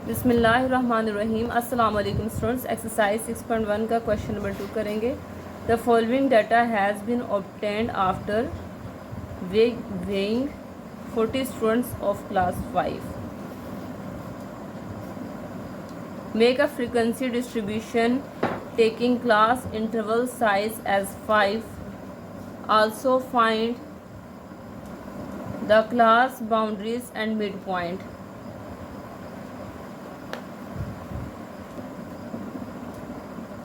बिस्मिल्लाहिर्रहमानिर्रहीम। अस्सलाम वालेकुम स्टूडेंट्स। एक्सरसाइज 6.1 का क्वेश्चन नंबर 2 करेंगे। The following data has been obtained after weighing 40 students of class 5. Make a frequency distribution taking class interval size as 5. Also find the class boundaries and midpoint.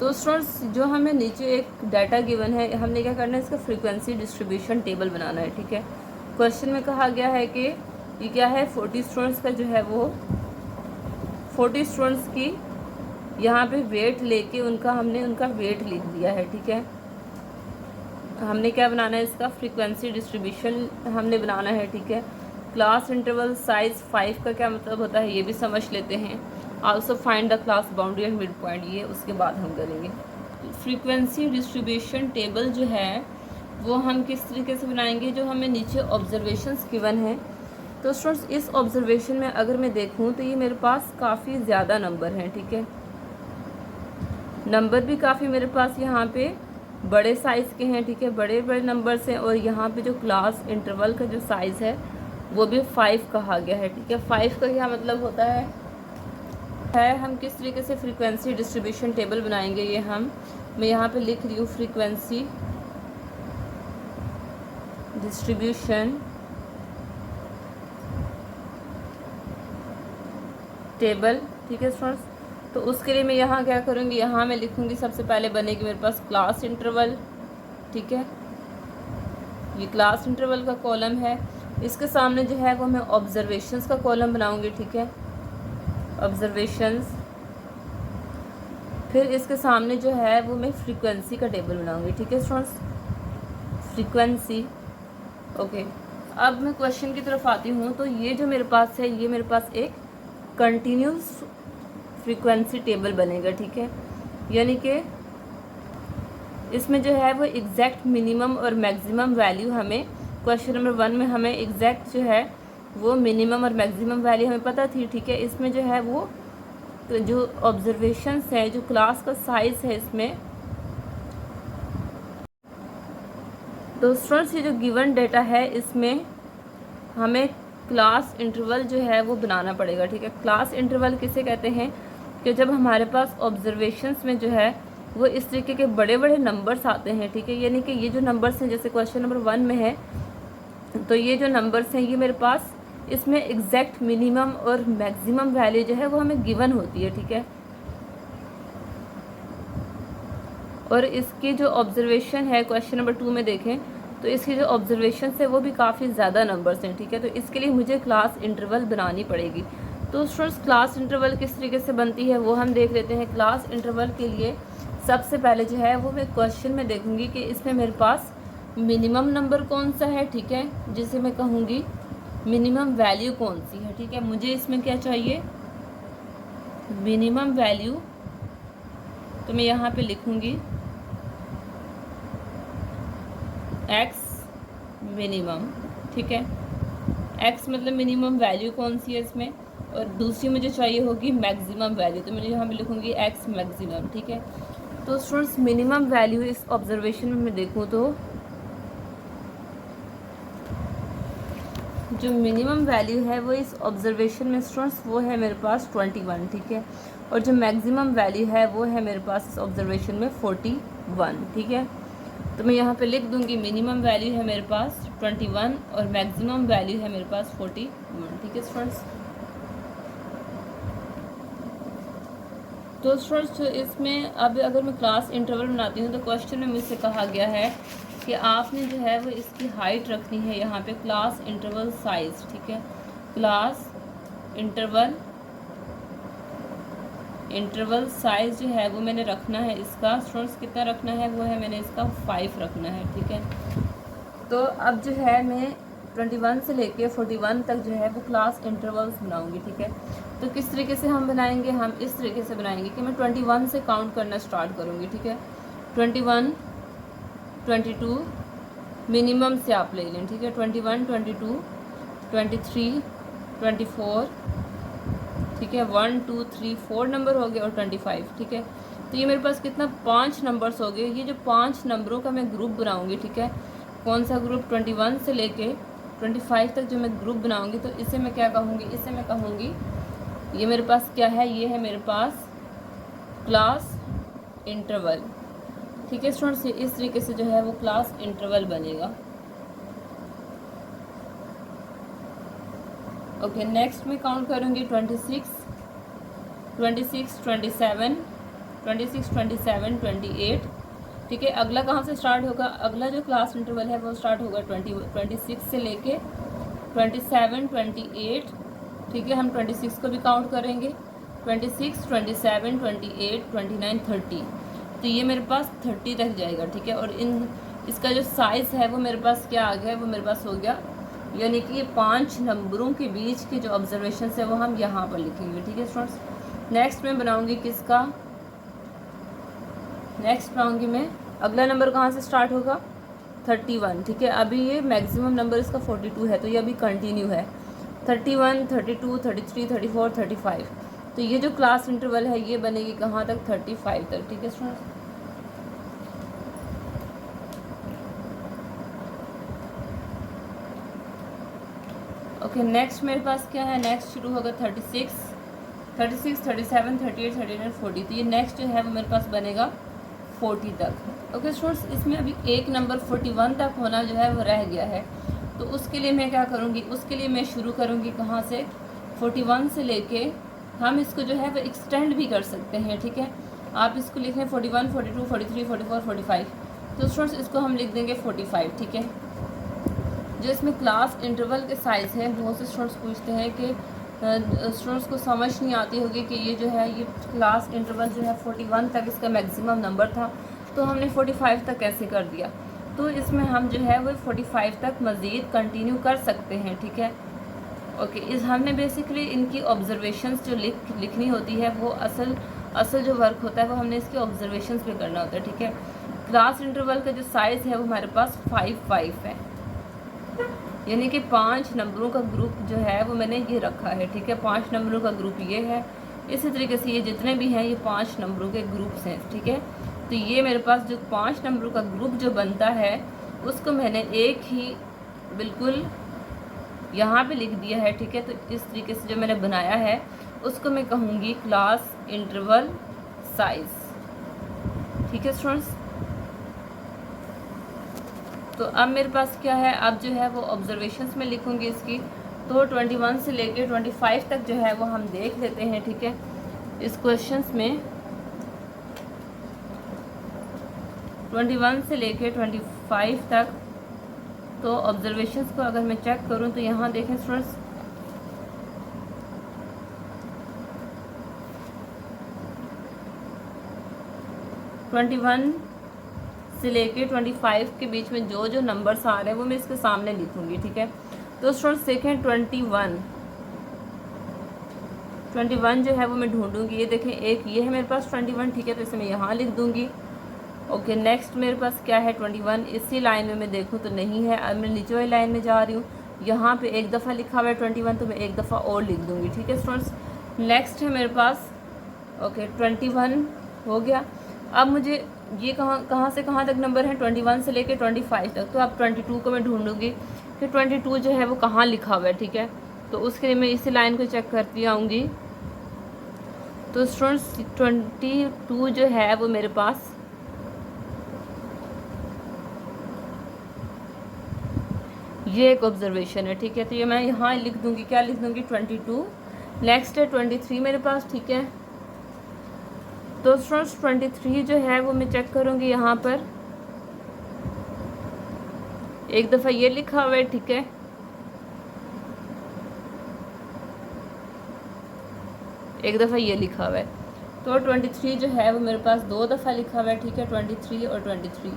तो students जो हमें नीचे एक data given है, हमने क्या करना है, इसका फ्रीक्वेंसी डिस्ट्रीब्यूशन टेबल बनाना है। ठीक है, क्वेश्चन में कहा गया है कि ये क्या है, 40 स्टूडेंट्स का जो है वो 40 स्टूडेंट्स की यहाँ पे वेट लेके हमने उनका वेट लिख दिया है। ठीक है, हमने क्या बनाना है, इसका फ्रीक्वेंसी डिस्ट्रीब्यूशन हमने बनाना है। ठीक है, क्लास इंटरवल साइज 5 का क्या मतलब होता है ये भी समझ लेते हैं। Also find the class boundary and mid point, ये उसके बाद हम करेंगे। फ्रीक्वेंसी डिस्ट्रीब्यूशन टेबल जो है वो हम किस तरीके से बनाएंगे, जो हमें नीचे ऑब्जर्वेशंस गिवन है। तो स्टूडेंट्स इस ऑब्जर्वेशन में अगर मैं देखूं तो ये मेरे पास काफ़ी ज़्यादा नंबर हैं। ठीक है, नंबर भी काफ़ी मेरे पास यहाँ पे बड़े साइज़ के हैं। ठीक है, बड़े बड़े नंबर्स हैं। और यहाँ पे जो क्लास इंटरवल का जो साइज़ है वो भी 5 कहा गया है। ठीक है, 5 का क्या मतलब होता है हम किस तरीके से फ्रीक्वेंसी डिस्ट्रीब्यूशन टेबल बनाएंगे, ये मैं यहाँ पे लिख रही हूँ, फ्रीक्वेंसी डिस्ट्रीब्यूशन टेबल। ठीक है स्टूडेंट्स, तो उसके लिए मैं यहाँ क्या करूँगी, यहाँ मैं लिखूँगी, सबसे पहले बनेगी मेरे पास क्लास इंटरवल। ठीक है, ये क्लास इंटरवल का कॉलम है। इसके सामने जो है वो मैं ऑब्जर्वेशंस का कॉलम बनाऊँगी। ठीक है, ऑब्जर्वेशंस। फिर इसके सामने जो है वो मैं फ्रीक्वेंसी का टेबल बनाऊँगी। ठीक है स्टूडेंट्स, फ्रीक्वेंसी। ओके, अब मैं क्वेश्चन की तरफ आती हूँ। तो ये जो मेरे पास है, ये मेरे पास एक कंटिन्यूस फ्रीक्वेंसी टेबल बनेगा। ठीक है, यानी कि इसमें जो है वो एग्जैक्ट मिनिमम और मैक्सिमम वैल्यू हमें क्वेश्चन नंबर 1 में हमें एग्जैक्ट जो है वो मिनिमम और मैक्सिमम वैल्यू हमें पता थी। ठीक है, इसमें जो है वो तो जो ऑब्जर्वेशंस है, जो क्लास का साइज़ है इसमें, तो स्टूडेंट्स ये जो गिवन डेटा है इसमें हमें क्लास इंटरवल जो है वो बनाना पड़ेगा। ठीक है, क्लास इंटरवल किसे कहते हैं कि जब हमारे पास ऑब्जर्वेशंस में जो है वो इस तरीके के बड़े बड़े नंबर्स आते हैं। ठीक है, यानी कि ये जो नंबर्स हैं, जैसे क्वेश्चन नंबर 1 में है, तो ये जो नंबर्स हैं ये मेरे पास इसमें एग्जैक्ट मिनिमम और मैक्सिमम वैल्यू जो है वो हमें गिवन होती है। ठीक है, और इसकी जो ऑब्जर्वेशन है क्वेश्चन नंबर 2 में देखें तो इसकी जो ऑब्जर्वेशन है वो भी काफ़ी ज़्यादा नंबर्स हैं। ठीक है, तो इसके लिए मुझे क्लास इंटरवल बनानी पड़ेगी। तो स्टूडेंट्स क्लास इंटरवल किस तरीके से बनती है वो हम देख लेते हैं। क्लास इंटरवल के लिए सबसे पहले जो है वो मैं क्वेश्चन में देखूँगी कि इसमें मेरे पास मिनिमम नंबर कौन सा है। ठीक है, जिसे मैं कहूँगी मिनिमम वैल्यू कौन सी है। ठीक है, मुझे इसमें क्या चाहिए, मिनिमम वैल्यू। तो मैं यहाँ पे लिखूँगी एक्स मिनिमम। ठीक है, एक्स मतलब मिनिमम वैल्यू कौन सी है इसमें, और दूसरी मुझे चाहिए होगी मैक्सिमम वैल्यू, तो मैं यहाँ पे लिखूँगी एक्स मैक्सिमम। ठीक है, तो स्टूडेंट्स मिनिमम वैल्यू इस ऑब्जर्वेशन में मैं देखूँ तो जो मिनिमम वैल्यू है वो इस ऑब्जर्वेशन में स्टूडेंट्स वो है मेरे पास 21। ठीक है, और जो मैक्सिमम वैल्यू है वो है मेरे पास इस ऑब्जर्वेशन में 41। ठीक है, तो मैं यहाँ पे लिख दूँगी मिनिमम वैल्यू है मेरे पास 21 और मैक्सिमम वैल्यू है मेरे पास 41। ठीक है स्टूडेंट्स, तो स्टूडेंट्स इसमें अब अगर मैं क्लास इंटरवल बनाती हूँ तो क्वेश्चन में मुझसे कहा गया है कि आपने जो है वो इसकी हाइट रखनी है यहाँ पे क्लास इंटरवल साइज। ठीक है, क्लास इंटरवल साइज जो है वो मैंने रखना है इसका, स्टूडेंट्स कितना रखना है वो है मैंने इसका 5 रखना है। ठीक है, तो अब जो है मैं 21 से लेके 41 तक जो है वो क्लास इंटरवल्स बनाऊंगी। ठीक है, तो किस तरीके से हम बनाएंगे, हम इस तरीके से बनाएंगे कि मैं 21 से काउंट करना स्टार्ट करूँगी। ठीक है, 21, 22 मिनिमम से आप ले लें। ठीक है, 21, 22, 23, 24, ठीक है। 1 2 3 4 नंबर हो गए और 25, ठीक है। तो ये मेरे पास कितना 5 नंबर्स हो गए। ये जो 5 नंबरों का मैं ग्रुप बनाऊंगी, ठीक है, कौन सा ग्रुप, 21 से लेके 25 तक जो मैं ग्रुप बनाऊंगी, तो इसे मैं क्या कहूँगी, इसे मैं कहूँगी, ये मेरे पास क्या है, ये है मेरे पास क्लास इंटरवल, ठीक है स्टूडेंट्स। इस तरीके से जो है वो क्लास इंटरवल बनेगा। ओके, नेक्स्ट मैं काउंट करूँगी 26, 27, 28, ठीक है। अगला कहाँ से स्टार्ट होगा, अगला जो क्लास इंटरवल है वो स्टार्ट होगा 26 से लेके 27, 28, ठीक है। हम 26 को भी काउंट करेंगे, 26, 27, 28, 29, 30, तो ये मेरे पास 30 तक जाएगा, ठीक है। और इसका जो साइज़ है वो मेरे पास क्या आ गया है, वो मेरे पास हो गया, यानी कि ये 5 नंबरों के बीच के जो ऑब्जर्वेशन है वो हम यहाँ पर लिखेंगे, ठीक है स्टूडेंट्स। नेक्स्ट मैं बनाऊँगी किसका, नेक्स्ट बनाऊँगी मैं, अगला नंबर कहाँ से स्टार्ट होगा, 31, ठीक है। अभी ये मैक्सिमम नंबर इसका 42 है, तो ये अभी कंटिन्यू है, 31, 32, 33, 34, 35, तो ये जो क्लास इंटरवल है ये बनेगी कहाँ तक, 35 तक, ठीक है स्टूडेंट्स। ओके, नेक्स्ट मेरे पास क्या है, नेक्स्ट शुरू होगा 36, 37, 38, 39, 40, तो ये नेक्स्ट जो है वो मेरे पास बनेगा 40 तक। ओके स्टूडेंट्स, इसमें अभी एक नंबर 41 तक होना जो है वो रह गया है, तो उसके लिए मैं क्या करूँगी, उसके लिए मैं शुरू करूँगी कहाँ से, 41 से लेके हम इसको जो है वो एक्सटेंड भी कर सकते हैं, ठीक है। आप इसको लिखें 41, 42, 43, 44, 45, तो स्टूडेंट्स इसको हम लिख देंगे 45, ठीक है। जो इसमें क्लास इंटरवल के साइज़ है, बहुत से स्टूडेंट्स पूछते हैं कि स्टूडेंट्स को समझ नहीं आती होगी कि ये जो है ये क्लास इंटरवल जो है 41 तक इसका मैक्सिमम नंबर था, तो हमने 45 तक कैसे कर दिया, तो इसमें हम जो है वो 45 तक मज़ीद कंटिन्यू कर सकते हैं, ठीक है। ओके, इस हमने बेसिकली इनकी ऑब्जर्वेशंस जो लिखनी होती है, वो असल जो वर्क होता है वो हमने इसके ऑब्जर्वेशंस पे करना होता है, ठीक है। क्लास इंटरवल का जो साइज़ है वो हमारे पास 5 है, यानी कि 5 नंबरों का ग्रुप जो है वो मैंने ये रखा है, ठीक है। 5 नंबरों का ग्रुप ये है, इसी तरीके से ये जितने भी हैं ये 5 नंबरों के ग्रुप्स हैं, ठीक है। तो ये मेरे पास जो 5 नंबरों का ग्रुप जो बनता है उसको मैंने एक ही बिल्कुल यहाँ पे लिख दिया है, ठीक है। तो इस तरीके से जो मैंने बनाया है उसको मैं कहूँगी क्लास इंटरवल साइज़, ठीक है स्टूडेंट्स। तो अब मेरे पास क्या है, अब जो है वो ऑब्जर्वेशंस में लिखूँगी इसकी, तो 21 से लेके 25 तक जो है वो हम देख लेते हैं, ठीक है। इस क्वेश्चंस में 21 से लेके 25 तक, तो ऑब्जर्वेशंस को अगर मैं चेक करूं तो यहाँ देखें स्टूडेंट्स, से लेके 25 के बीच में जो जो नंबर्स आ रहे हैं वो मैं इसके सामने लिखूंगी, ठीक है। तो स्टूडेंट्स देखें 21 जो है वो मैं ढूंढूंगी, ये देखें एक ये है मेरे पास 21, ठीक है, तो इसे मैं यहाँ लिख दूंगी। ओके, नेक्स्ट मेरे पास क्या है 21, इसी लाइन में मैं देखूँ तो नहीं है, अब मैं नीचे वाली लाइन में जा रही हूँ, यहाँ पे एक दफ़ा लिखा हुआ है 21, तो मैं एक दफ़ा और लिख दूँगी, ठीक है स्टूडेंट्स। नेक्स्ट है मेरे पास, ओके 21 हो गया। अब मुझे ये कहाँ से कहाँ तक नंबर है, 21 से लेके 25 तक, तो अब 22 को मैं ढूंढूंगी कि 22 जो है वो कहाँ लिखा हुआ है, ठीक है। तो उसके लिए मैं इसी लाइन को चेक करती आऊँगी। तो स्टूडेंट्स 22 जो है वो मेरे पास ये एक ऑब्जर्वेशन है, ठीक है। तो ये मैं यहाँ लिख दूँगी, क्या लिख दूँगी 22। नेक्स्ट है 23 मेरे पास, ठीक है। तो स्टूडेंट्स 23 जो है वो मैं चेक करूँगी, यहाँ पर एक दफ़ा ये लिखा हुआ है, ठीक है। एक दफ़ा ये लिखा हुआ है, तो 23 जो है वो मेरे पास 2 दफ़ा लिखा हुआ है, ठीक है, 23 और 23।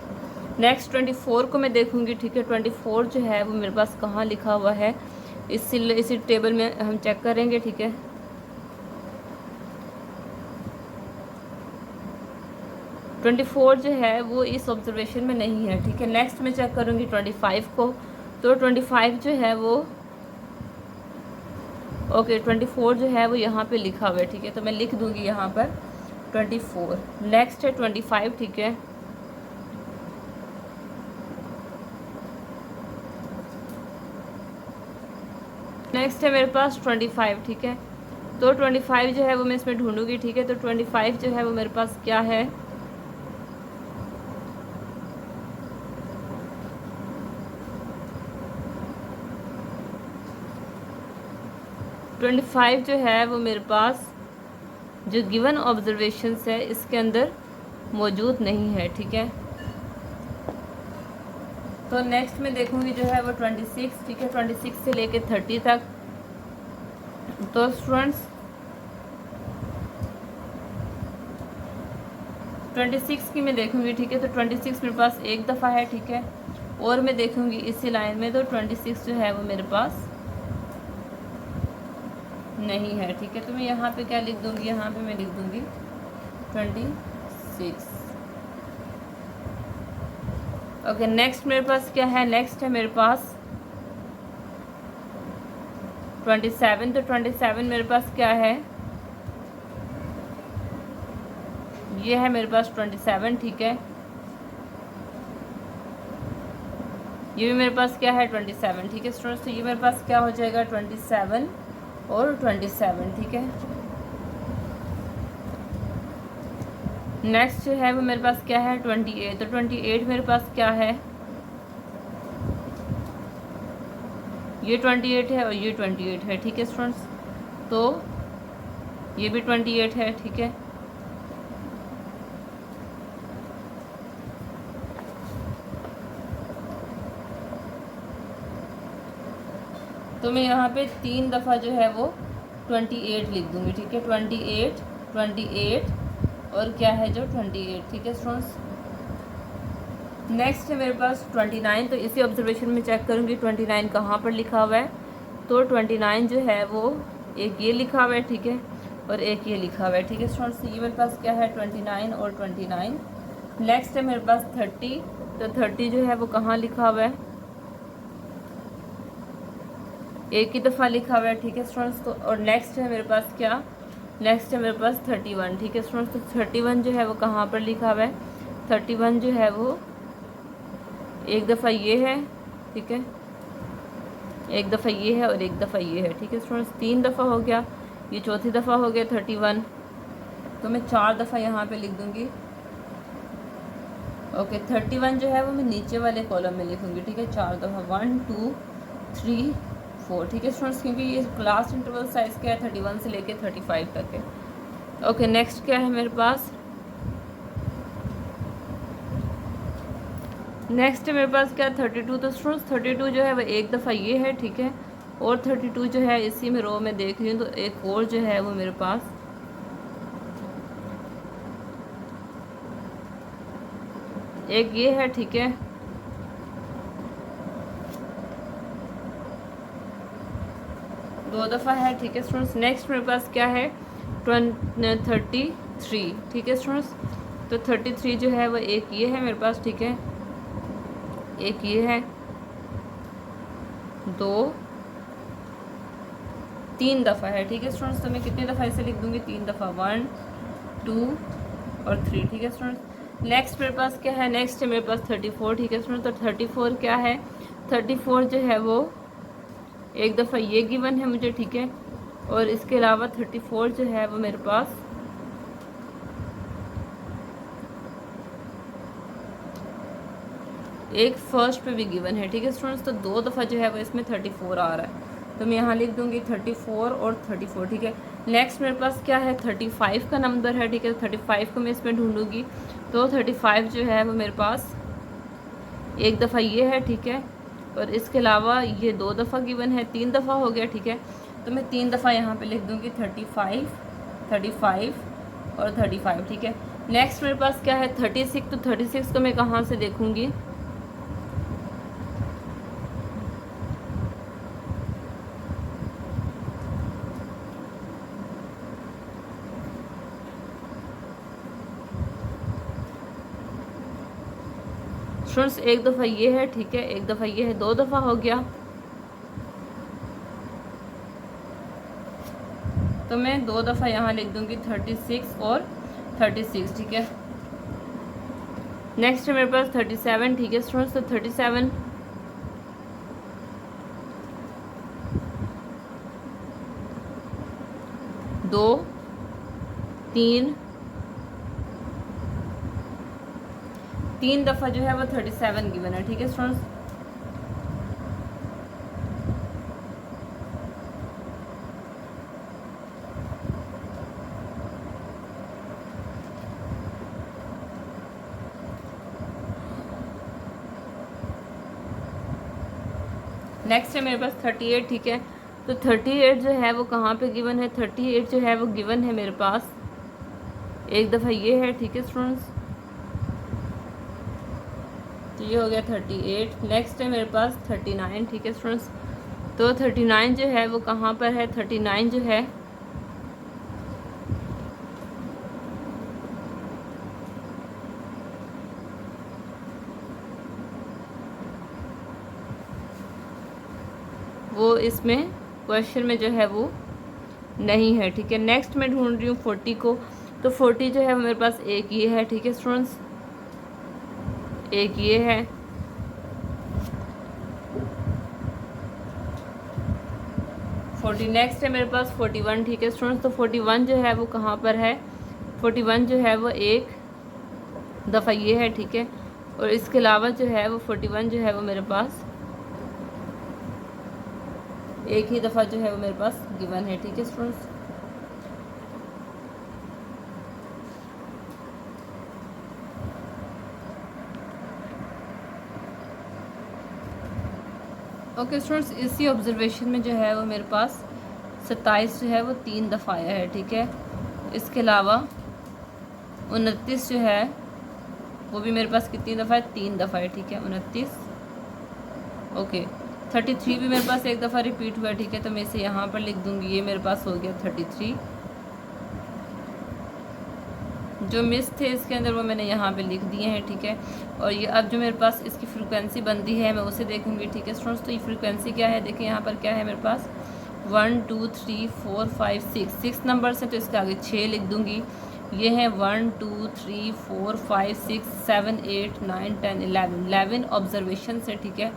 नेक्स्ट 24 को मैं देखूँगी, ठीक है। 24 जो है वो मेरे पास कहाँ लिखा हुआ है, इसी टेबल में हम चेक करेंगे, ठीक है। 24 जो है वो इस ऑब्जर्वेशन में नहीं है, ठीक है। नेक्स्ट मैं चेक करूँगी 25 को, तो 25 जो है वो ओके 24 जो है वो यहाँ पे लिखा हुआ है, ठीक है, तो मैं लिख दूँगी यहाँ पर 24। नेक्स्ट है 25, ठीक है। नेक्स्ट है मेरे पास 25, ठीक है। तो 25 जो है वो मैं इसमें ढूंढूंगी, ठीक है। तो 25 जो है वो मेरे पास क्या है, ट्वेंटी फाइव जो है वो मेरे पास जो गिवन ऑब्जर्वेशंस है इसके अंदर मौजूद नहीं है, ठीक है। तो नेक्स्ट में देखूंगी जो है वो 26, ठीक है, 26 से लेके 30 तक। तो स्टूडेंट्स 26 की मैं देखूंगी, ठीक है। तो 26 मेरे पास एक दफ़ा है, ठीक है, और मैं देखूंगी इसी लाइन में तो 26 जो है वो मेरे पास नहीं है, ठीक है। तो मैं यहाँ पे क्या लिख दूंगी, यहाँ पे मैं लिख दूंगी 26। ओके नेक्स्ट मेरे पास क्या है, नेक्स्ट है मेरे पास 27। तो 27 मेरे पास क्या है, ये है मेरे पास 27, ठीक है। ये भी मेरे पास क्या है 27, ठीक है स्टूडेंट्स। तो ये मेरे पास क्या हो जाएगा 27 और 27, ठीक है। नेक्स्ट जो है वो मेरे पास क्या है 28। तो 28 मेरे पास क्या है, ये 28 है और ये 28 है, ठीक है स्टूडेंट्स। तो ये भी 28 है, ठीक है। तो मैं यहाँ पे 3 दफ़ा जो है वो 28 लिख दूँगी, ठीक है। 28 28 और क्या है जो 28, ठीक है स्टूडेंट्स। नेक्स्ट है मेरे पास 29। तो इसी ऑब्जर्वेशन में चेक करूँगी 29 कहाँ पर लिखा हुआ है। तो 29 जो है वो एक ये लिखा हुआ है, ठीक है, और एक ये लिखा हुआ है, ठीक है स्टूडेंट्स। ये मेरे पास क्या है 29 और 29। नेक्स्ट है मेरे पास 30। तो 30 जो है वो कहाँ लिखा हुआ है, एक ही दफ़ा लिखा हुआ है, ठीक है स्टूडेंट्स। तो और नेक्स्ट है मेरे पास क्या, नेक्स्ट है मेरे पास 31, ठीक है स्टूडेंट्स। तो 31 जो है वो कहाँ पर लिखा हुआ है, 31 जो है वो एक दफ़ा ये है, ठीक है, एक दफ़ा ये है और एक दफ़ा ये है, ठीक है स्टूडेंट्स। 3 दफ़ा हो गया, ये चौथी दफ़ा हो गया 31। तो मैं 4 दफ़ा यहाँ पे लिख दूँगी। ओके 31 जो है वो मैं नीचे वाले कॉलम में लिखूँगी, ठीक है, 4 दफ़ा 1 2 3 4, ठीक है स्टूडेंट्स, क्योंकि ये लास्ट इंटरवल साइज़ क्या है 31 से लेके 35 तक है। ओके नेक्स्ट क्या है मेरे पास, नेक्स्ट मेरे पास क्या 32। तो स्टूडेंट्स 32 जो है वो एक दफ़ा ये है, ठीक है, और 32 जो है इसी में रो में देख रही हूँ। तो एक और जो है वो मेरे पास एक ये है, ठीक है, दो दफ़ा है, ठीक है स्टूडेंट्स। नेक्स्ट मेरे पास क्या है 33, ठीक है स्टूडेंट्स। तो 33 जो है वो एक ये है मेरे पास, ठीक है, एक ये है, 2 3 दफ़ा है, ठीक है स्टूडेंट्स। तो मैं कितनी दफ़ा इसे लिख दूँगी, 3 दफ़ा 1 2 और 3, ठीक है स्टूडेंट्स। नेक्स्ट मेरे पास क्या है, नेक्स्ट है मेरे पास 34, ठीक है स्टूडेंट्स। तो 34 क्या है, 34 जो है वो एक दफ़ा ये गिवन है मुझे, ठीक है, और इसके अलावा 34 जो है वो मेरे पास एक फर्स्ट पे भी गिवन है, ठीक है स्टूडेंट्स। तो 2 दफ़ा जो है वो इसमें 34 आ रहा है। तो मैं यहाँ लिख दूँगी 34 और 34, ठीक है। नेक्स्ट मेरे पास क्या है 35 का नंबर है, ठीक है। 35 को मैं इसमें ढूंढूंगी। तो 35 जो है वो मेरे पास एक दफ़ा ये है, ठीक है, और इसके अलावा ये 2 दफ़ा गिवन है, 3 दफ़ा हो गया, ठीक है। तो मैं 3 दफ़ा यहाँ पे लिख दूँगी 35 35 और 35, ठीक है। नेक्स्ट मेरे पास क्या है 36। तो 36 को मैं कहाँ से देखूँगी, स्टूडेंट्स एक दफ़ा ये है, ठीक है, एक दफ़ा ये है, 2 दफ़ा हो गया। तो मैं 2 दफ़ा यहाँ लिख दूँगी 36 और 36, ठीक है। नेक्स्ट है मेरे पास 37, ठीक है स्टूडेंट्स। तो 37 2 3 दफ़ा जो है वो 37 गिवन है, ठीक है स्टूडेंट्स। नेक्स्ट है मेरे पास 38, ठीक है। तो 38 जो है वो कहाँ पे गिवन है? 38 जो है वो गिवन है मेरे पास एक दफ़ा ये है, ठीक है स्टूडेंट्स। तो ये हो गया 38। नेक्स्ट है मेरे पास 39, ठीक है स्टूडेंट्स। तो 39 जो है वो कहाँ पर है? 39 जो है वो इसमें क्वेश्चन में जो है वो नहीं है, ठीक है। नेक्स्ट मैं ढूंढ रही हूँ 40 को। तो 40 जो है मेरे पास एक ये है, ठीक है स्टूडेंट्स, एक ये है। नेक्स्ट है मेरे पास 41, ठीक है स्टूडेंट्स। तो 41 जो है वो कहाँ पर है? 41 जो है वो एक दफ़ा ये है, ठीक है। और इसके अलावा जो है वो 41 जो है वो मेरे पास एक ही दफ़ा जो है वो मेरे पास गिवन है, ठीक है स्टूडेंट्स। ओके स्टूडेंट्स, इसी ऑब्जर्वेशन में जो है वो मेरे पास 27 जो है वो 3 दफ़ा आया है, ठीक है। इसके अलावा 29 जो है वो भी मेरे पास कितनी दफ़ा है? 3 दफ़ा है, ठीक है, 29। ओके 33 भी मेरे पास एक दफ़ा रिपीट हुआ है, ठीक है। तो मैं इसे यहाँ पर लिख दूँगी, ये मेरे पास हो गया 33। जो मिस थे इसके अंदर वो मैंने यहाँ पे लिख दिए हैं, ठीक है। और ये अब जो मेरे पास इसकी फ्रीक्वेंसी बनती है मैं उसे देखूँगी, ठीक है स्टूडेंट्स। तो ये फ्रीक्वेंसी क्या है? देखिए यहाँ पर क्या है मेरे पास 1 2 3 4 5 6 नंबर से, तो इसके आगे 6 लिख दूँगी। ये है 1 2 3 4 5 6 7 8 9 10 11 ऑब्जर्वेशन है, ठीक है।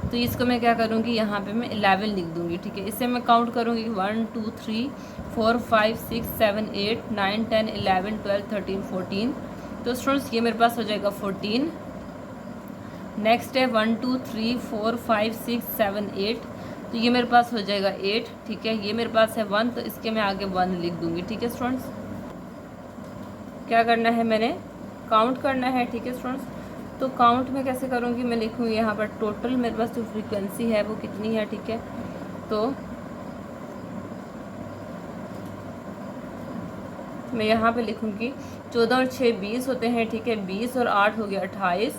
तो इसको मैं क्या करूँगी, यहाँ पे मैं 11 लिख दूँगी, ठीक है। इसे मैं काउंट करूँगी 1 2 3 4 5 6 7 8 9 10 11 12 13 14। तो स्टूडेंट्स ये मेरे पास हो जाएगा 14। नेक्स्ट है 1 2 3 4 5 6 7 8, तो ये मेरे पास हो जाएगा 8, ठीक है। ये मेरे पास है 1, तो इसके मैं आगे 1 लिख दूँगी, ठीक है स्टूडेंट्स। क्या करना है, मैंने काउंट करना है, ठीक है स्टूडेंट्स। तो काउंट में कैसे करूँगी, मैं लिखूँगी यहाँ पर टोटल मेरे पास जो फ्रीक्वेंसी है वो कितनी है, ठीक है। तो मैं यहाँ पे लिखूँगी 14 और 6 20 होते हैं, ठीक है। 20 और 8 हो गया 28,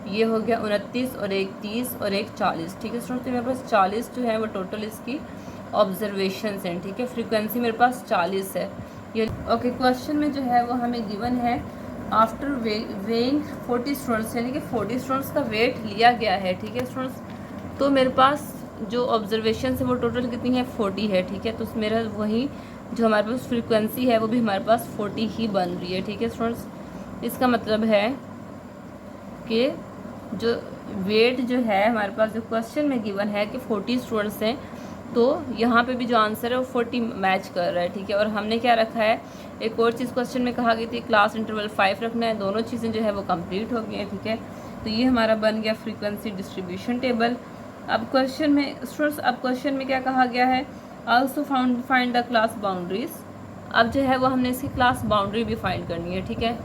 ये हो गया 29 और एक 30 और एक 40, ठीक है स्टूडेंट। तो मेरे पास 40 जो है वो टोटल इसकी ऑब्जर्वेशंस हैं, ठीक है। फ्रीक्वेंसी मेरे पास 40 है ये। ओके क्वेश्चन में जो है वो हमें गिवन है आफ्टर वेइंग 40 स्टूडेंट्स, यानी कि 40 स्टूडेंट्स का वेट लिया गया है, ठीक है स्टूडेंट्स। तो मेरे पास जो ऑब्जर्वेशन है वो टोटल कितनी है? 40 है, ठीक है। तो मेरा वही जो हमारे पास फ्रीक्वेंसी है वो भी हमारे पास 40 ही बन रही है, ठीक है स्टूडेंट्स। इसका मतलब है कि जो वेट जो है हमारे पास जो क्वेश्चन में गिवन है कि 40 स्टूडेंट्स हैं, तो यहाँ पे भी जो आंसर है वो 40 मैच कर रहा है, ठीक है। और हमने क्या रखा है, एक और चीज़ क्वेश्चन में कहा गई थी क्लास इंटरवल 5 रखना है। दोनों चीज़ें जो है वो कंप्लीट हो गई हैं, ठीक है। तो ये हमारा बन गया फ्रीक्वेंसी डिस्ट्रीब्यूशन टेबल। अब क्वेश्चन में स्टूडेंट्स, अब क्वेश्चन में क्या कहा गया है, also find the class boundaries. अब जो है वो हमने इसकी क्लास बाउंड्री भी फाइंड करनी है, ठीक है।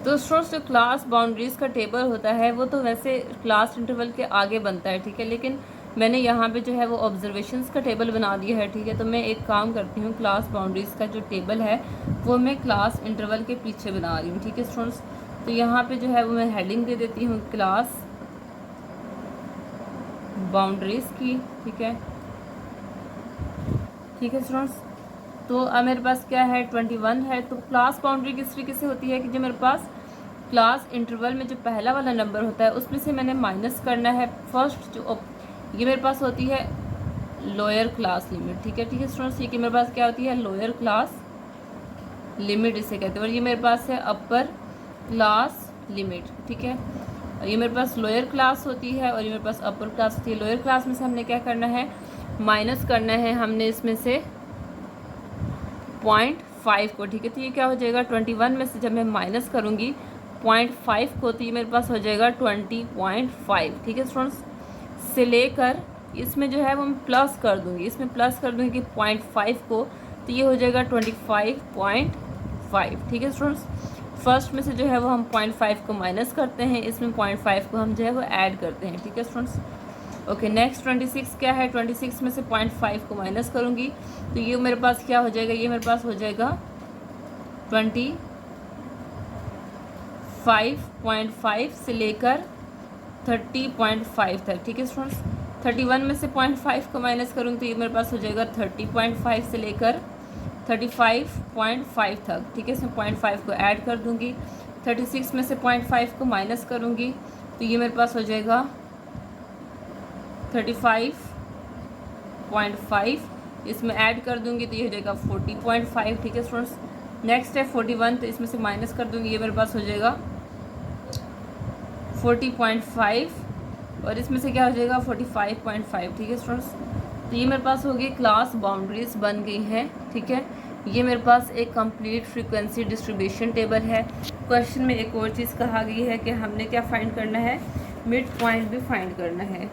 तो स्टूडेंट्स जो क्लास बाउंड्रीज़ का टेबल होता है वो तो वैसे क्लास इंटरवल के आगे बनता है, ठीक है। लेकिन मैंने यहाँ पे जो है वो ऑब्जर्वेशंस का टेबल बना दिया है, ठीक है। तो मैं एक काम करती हूँ, क्लास बाउंड्रीज़ का जो टेबल है वो मैं क्लास इंटरवल के पीछे बना रही हूँ, ठीक है स्टूडेंट्स। तो यहाँ पे जो है वो मैं हेडिंग दे देती हूँ क्लास बाउंड्रीज़ की, ठीक है, ठीक है स्टूडेंट्स। तो अब मेरे पास क्या है 21 है। तो क्लास बाउंड्री किस तरीके से होती है कि जो मेरे पास क्लास इंटरवल में जो पहला वाला नंबर होता है उसमें से मैंने माइनस करना है फर्स्ट जो ये मेरे पास होती है लोअर क्लास लिमिट, ठीक है स्टूडेंट्स। ये कि मेरे पास क्या होती है, लोअर क्लास लिमिट इसे कहते हैं। और ये मेरे पास है अपर क्लास लिमिट, ठीक है। ये मेरे पास लोअर क्लास होती है और ये मेरे पास अपर क्लास होती है। लोअर क्लास में से हमने क्या करना है, माइनस करना है हमने इसमें से 0.5 को, ठीक है। तो ये क्या हो जाएगा, 21 में से जब मैं माइनस करूँगी 0.5 को, तो ये मेरे पास हो जाएगा 20.5, ठीक है स्टूडेंट्स। से लेकर इसमें जो है वो मैं प्लस कर दूँगी, इसमें प्लस कर दूँगी 0.5 को, तो ये हो जाएगा 25.5, ठीक है स्टूडेंट्स। फर्स्ट में से जो है वो हम 0.5 को माइनस करते हैं, इसमें 0.5 को हम जो है वो ऐड करते हैं, ठीक है स्टूडेंट्स। ओके, नेक्स्ट 26 क्या है, 26 में से 0.5 को माइनस करूँगी, तो ये मेरे पास क्या हो जाएगा, ये मेरे पास हो जाएगा 25.5 से लेकर 30.5 तक, ठीक है स्टूडेंट्स। 31 में से 0.5 को माइनस करूँगी तो ये मेरे पास हो जाएगा 30.5 से लेकर 35.5 तक, ठीक है। इसमें 0.5 को ऐड कर दूँगी। 36 में से 0.5 को माइनस करूँगी तो ये मेरे पास हो जाएगा 35.5, इसमें ऐड कर दूँगी तो ये हो जाएगा 40.5, ठीक है स्टूडेंट्स। नेक्स्ट है 41, तो इसमें से माइनस कर दूँगी, ये मेरे पास हो जाएगा 40.5 और इसमें से क्या हो जाएगा 45.5, ठीक है स्टूडेंट्स। तो ये मेरे पास होगी क्लास बाउंड्रीज बन गई हैं, ठीक है। ये मेरे पास एक कंप्लीट फ्रीक्वेंसी डिस्ट्रीब्यूशन टेबल है। क्वेश्चन में एक और चीज़ कहा गई है कि हमने क्या फाइंड करना है, मिड पॉइंट भी फाइंड करना है।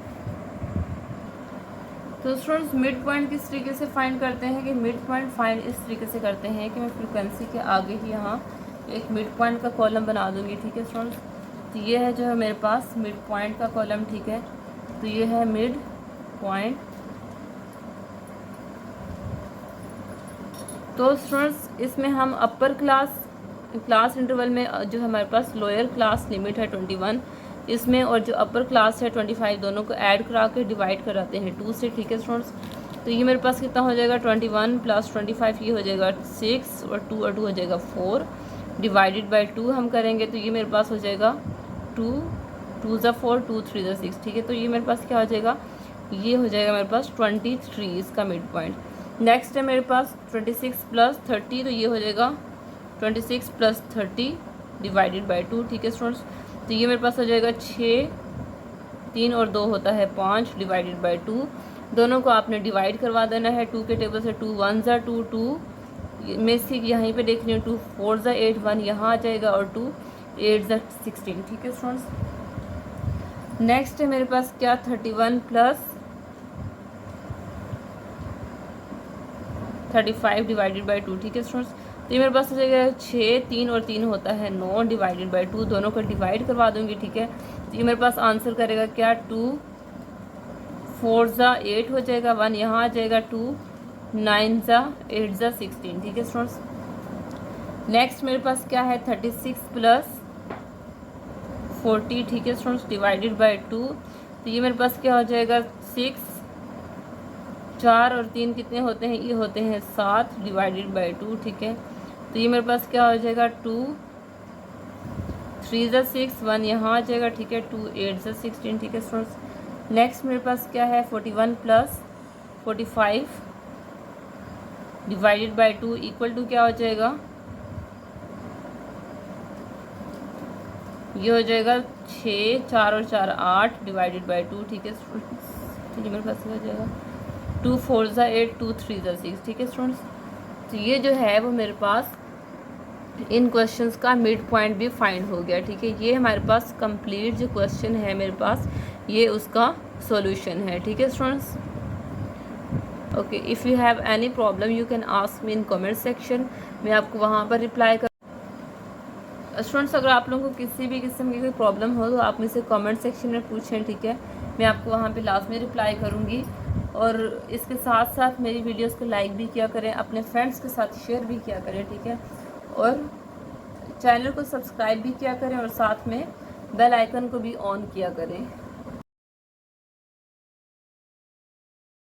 तो स्टूडेंट्स मिड पॉइंट किस तरीके से फाइंड करते हैं कि मिड पॉइंट फाइंड इस तरीके से करते हैं कि मैं फ्रीक्वेंसी के आगे ही यहाँ एक मिड पॉइंट का कॉलम बना दूँगी, ठीक है स्टूडेंट्स। तो ये है जो है मेरे पास मिड पॉइंट का कॉलम, ठीक है। तो ये है मिड पॉइंट। तो स्टूडेंट्स इसमें हम अपर क्लास इंटरवल में जो हमारे पास लोअर क्लास लिमिट है 21, इसमें और जो अपर क्लास है 25, दोनों को ऐड करा के डिवाइड कराते हैं 2 से, ठीक है स्टूडेंट्स। तो ये मेरे पास कितना हो जाएगा 21 + 25, ये हो जाएगा 6 और 2 हो जाएगा 4, डिवाइडेड बाई 2 हम करेंगे तो ये मेरे पास हो जाएगा 2 2 ज़ा 4 2 3 ज़ा 6, ठीक है। तो ये मेरे पास क्या हो जाएगा, ये हो जाएगा मेरे पास 23 इसका मिड पॉइंट। नेक्स्ट है मेरे पास 26 + 30, तो ये हो जाएगा 26 + 30 डिवाइडेड बाई 2, ठीक है स्टूडेंट्स। तो ये मेरे पास हो जाएगा 6, 3 और 2 होता है 5 डिवाइडेड बाई 2। दोनों को आपने डिवाइड करवा देना है 2 के टेबल से। 2 1 ज़ा 2 2 में से यहीं पे देख रही हूँ 2 4 ज़ा 8 1 यहाँ आ जाएगा और 2 8 ज़ा 16, ठीक है स्टूडेंट्स। नेक्स्ट है मेरे पास क्या 31 + 35 डिवाइडेड बाई 2, ठीक है स्टूडेंट्स। तो ये मेरे पास हो जाएगा 6 3 और 3 होता है 9 डिवाइडेड बाई 2, दोनों को डिवाइड करवा दूंगी, ठीक है। तो ये मेरे पास आंसर करेगा क्या 2 4 ज़ा 8 हो जाएगा, 1 यहाँ आ जाएगा, 2 9 ज़ा 8 ज़ा 16, ठीक है स्टूडेंट्स। नेक्स्ट मेरे पास क्या है 36 + 40, ठीक है स्टूडेंट्स, डिवाइडेड बाई 2। तो ये मेरे पास क्या हो जाएगा 6 4 और 3 कितने होते हैं, ये होते हैं 7 डिवाइडेड बाई 2, ठीक है। तो ये मेरे पास क्या हो जाएगा 2 3 ज़ा 6 1 यहाँ आ जाएगा, ठीक है, 2 8 ज़ा 16, ठीक है स्टूडेंट्स। नेक्स्ट मेरे पास क्या है 41 + 45 डिवाइडेड बाई 2 इक्वल टू क्या हो जाएगा, ये हो जाएगा 6 4 और 4 8 डिवाइडेड बाई 2, ठीक है स्टूडेंट्स। तो ये मेरे पास हो जाएगा 2 4 ज़ा 8 2 3 ज़ा 6, ठीक है स्टूडेंट्स। तो ये जो है वो मेरे पास इन क्वेश्चंस का मिड पॉइंट भी फाइंड हो गया, ठीक है। ये हमारे पास कंप्लीट जो क्वेश्चन है मेरे पास, ये उसका सॉल्यूशन है, ठीक है students. Okay, if you have any problem you can ask me in comment section, मैं आपको वहाँ पर रिप्लाई कर। स्टूडेंट्स अगर आप लोगों को किसी भी किस्म की कोई प्रॉब्लम हो तो आप मुझसे कमेंट सेक्शन में पूछें, ठीक है। मैं आपको वहाँ पे लाजमी रिप्लाई करूँगी। और इसके साथ साथ मेरी वीडियोस को लाइक भी किया करें, अपने फ्रेंड्स के साथ शेयर भी किया करें, ठीक है। और चैनल को सब्सक्राइब भी किया करें और साथ में बेल आइकन को भी ऑन किया करें।